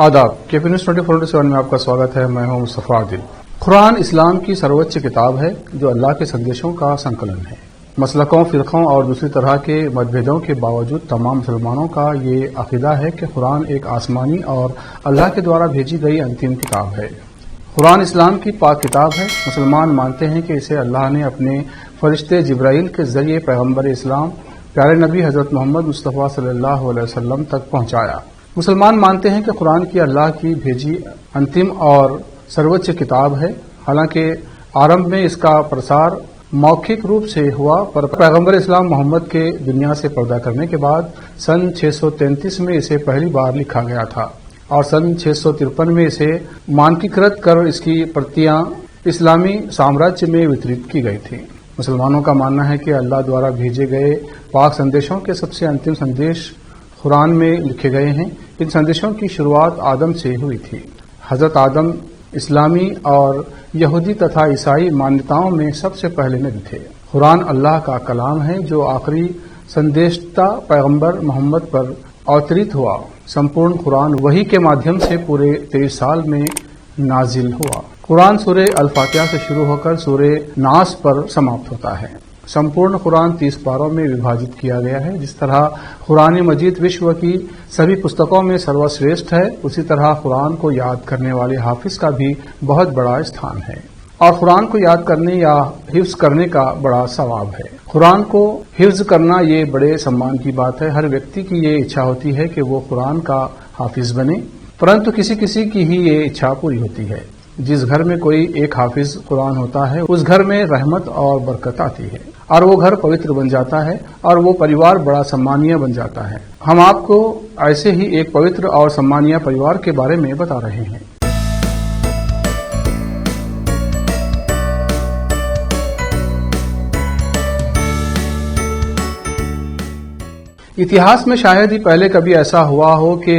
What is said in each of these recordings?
आदाब KP news 24/7 में आपका स्वागत है। मैं हूं मुस्तफा आदिल। कुरान इस्लाम की सर्वोच्च किताब है जो अल्लाह के संदेशों का संकलन है। मसलकों, फिरकों और दूसरी तरह के मतभेदों के बावजूद तमाम मुसलमानों का ये अकीदा है कि कुरान एक आसमानी और अल्लाह के द्वारा भेजी गई अंतिम किताब है। कुरान इस्लाम की पाक किताब है। मुसलमान मानते हैं कि इसे अल्लाह ने अपने फरिश्ते जिब्राइल के जरिए पैगम्बर इस्लाम प्यारे नबी हजरत मोहम्मद मुस्तफ़ा सल्लल्लाहु अलैहि वसल्लम तक पहुंचाया। मुसलमान मानते हैं कि कुरान की अल्लाह की भेजी अंतिम और सर्वोच्च किताब है। हालांकि आरंभ में इसका प्रसार मौखिक रूप से हुआ, पर पैगम्बर इस्लाम मोहम्मद के दुनिया से पर्दा करने के बाद सन 633 में इसे पहली बार लिखा गया था और सन 653 में इसे मानकीकृत कर इसकी प्रतियां इस्लामी साम्राज्य में वितरित की गई थी। मुसलमानों का मानना है कि अल्लाह द्वारा भेजे गए पाक संदेशों के सबसे अंतिम संदेश कुरान में लिखे गए हैं। इन संदेशों की शुरुआत आदम से हुई थी। हजरत आदम इस्लामी और यहूदी तथा ईसाई मान्यताओं में सबसे पहले नबी थे। कुरान अल्लाह का कलाम है जो आखिरी संदेशता पैगंबर मोहम्मद पर अवतरित हुआ। संपूर्ण कुरान वही के माध्यम से पूरे 23 साल में नाजिल हुआ। कुरान सूरे अल-फातिहा से शुरू होकर सूरे नास पर समाप्त होता है। संपूर्ण कुरान 30 पारों में विभाजित किया गया है। जिस तरह कुरान मजीद विश्व की सभी पुस्तकों में सर्वश्रेष्ठ है, उसी तरह कुरान को याद करने वाले हाफिज का भी बहुत बड़ा स्थान है और कुरान को याद करने या हिफ्ज करने का बड़ा सवाब है। कुरान को हिफ्ज करना ये बड़े सम्मान की बात है। हर व्यक्ति की ये इच्छा होती है कि वो कुरान का हाफिज बने, परंतु किसी किसी की ही ये इच्छा पूरी होती है। जिस घर में कोई एक हाफिज कुरान होता है उस घर में रहमत और बरकत आती है और वो घर पवित्र बन जाता है और वो परिवार बड़ा सम्मानीय बन जाता है। हम आपको ऐसे ही एक पवित्र और सम्मानीय परिवार के बारे में बता रहे हैं। इतिहास में शायद ही पहले कभी ऐसा हुआ हो कि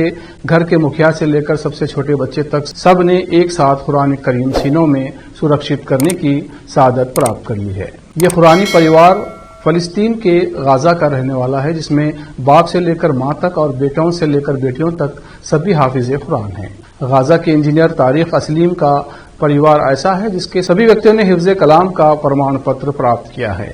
घर के मुखिया से लेकर सबसे छोटे बच्चे तक सब ने एक साथ कुरान करीम सीनों में सुरक्षित करने की सादत प्राप्त कर ली है। ये कुरानी परिवार फलस्तीन के गाजा का रहने वाला है, जिसमें बाप से लेकर माँ तक और बेटों से लेकर बेटियों तक सभी हाफिज कुरान हैं। गाजा के इंजीनियर तारिक असलीम का परिवार ऐसा है जिसके सभी व्यक्तियों ने हिफ्ज कलाम का प्रमाण पत्र प्राप्त किया है।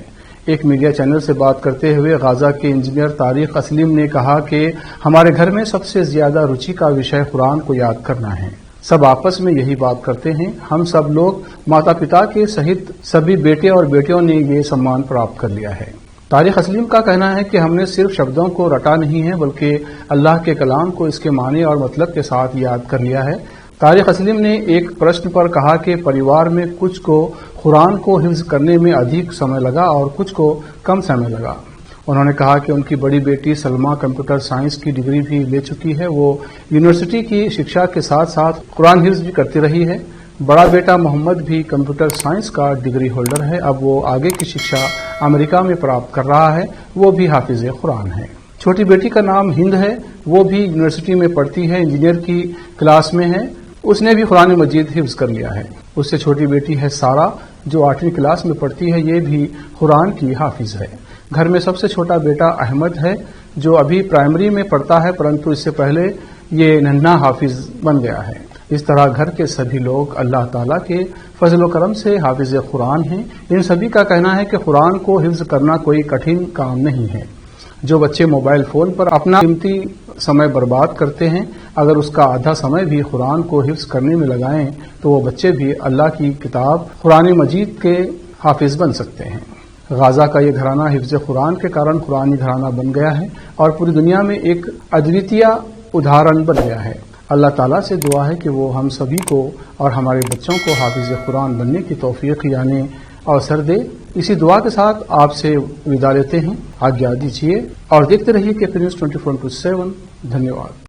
एक मीडिया चैनल से बात करते हुए गाजा के इंजीनियर तारिक असलीम ने कहा कि हमारे घर में सबसे ज्यादा रुचि का विषय कुरान को याद करना है। सब आपस में यही बात करते हैं। हम सब लोग माता पिता के सहित सभी बेटे और बेटियों ने ये सम्मान प्राप्त कर लिया है। तारिक असलीम का कहना है कि हमने सिर्फ शब्दों को रटा नहीं है बल्कि अल्लाह के कलाम को इसके माने और मतलब के साथ याद कर लिया है। तारिक असलीम ने एक प्रश्न पर कहा कि परिवार में कुछ को कुरान को हिफ्ज करने में अधिक समय लगा और कुछ को कम समय लगा। उन्होंने कहा कि उनकी बड़ी बेटी सलमा कंप्यूटर साइंस की डिग्री भी ले चुकी है। वो यूनिवर्सिटी की शिक्षा के साथ साथ कुरान हिफ्ज भी करती रही है। बड़ा बेटा मोहम्मद भी कंप्यूटर साइंस का डिग्री होल्डर है। अब वो आगे की शिक्षा अमेरिका में प्राप्त कर रहा है। वो भी हाफिज कुरान है। छोटी बेटी का नाम हिंद है। वो भी यूनिवर्सिटी में पढ़ती है, इंजीनियर की क्लास में है। उसने भी कुरान मजीद हिफ्ज कर लिया है। उससे छोटी बेटी है सारा जो 8वीं क्लास में पढ़ती है। ये भी कुरान की हाफिज है। घर में सबसे छोटा बेटा अहमद है जो अभी प्राइमरी में पढ़ता है, परंतु इससे पहले ये नन्हा हाफिज बन गया है। इस तरह घर के सभी लोग अल्लाह ताला के फजल व करम से हाफिज कुरान हैं। इन सभी का कहना है कि कुरान को हिफ्ज करना कोई कठिन काम नहीं है। जो बच्चे मोबाइल फोन पर अपना कीमती समय बर्बाद करते हैं, अगर उसका आधा समय भी कुरान को हिफ्ज करने में लगाएं तो वो बच्चे भी अल्लाह की किताब कुरान मजीद के हाफिज बन सकते हैं। गाजा का ये घराना हिफ्ज कुरान के कारण कुरानी घराना बन गया है और पूरी दुनिया में एक अद्वितीय उदाहरण बन गया है। अल्लाह ताला से दुआ है कि वो हम सभी को और हमारे बच्चों को हाफिज कुरान बनने की तौफीक यानी अवसर दे। इसी दुआ के साथ आपसे विदा लेते हैं। आज्ञा दीजिए और देखते रहिए केपी न्यूज 24/7। धन्यवाद।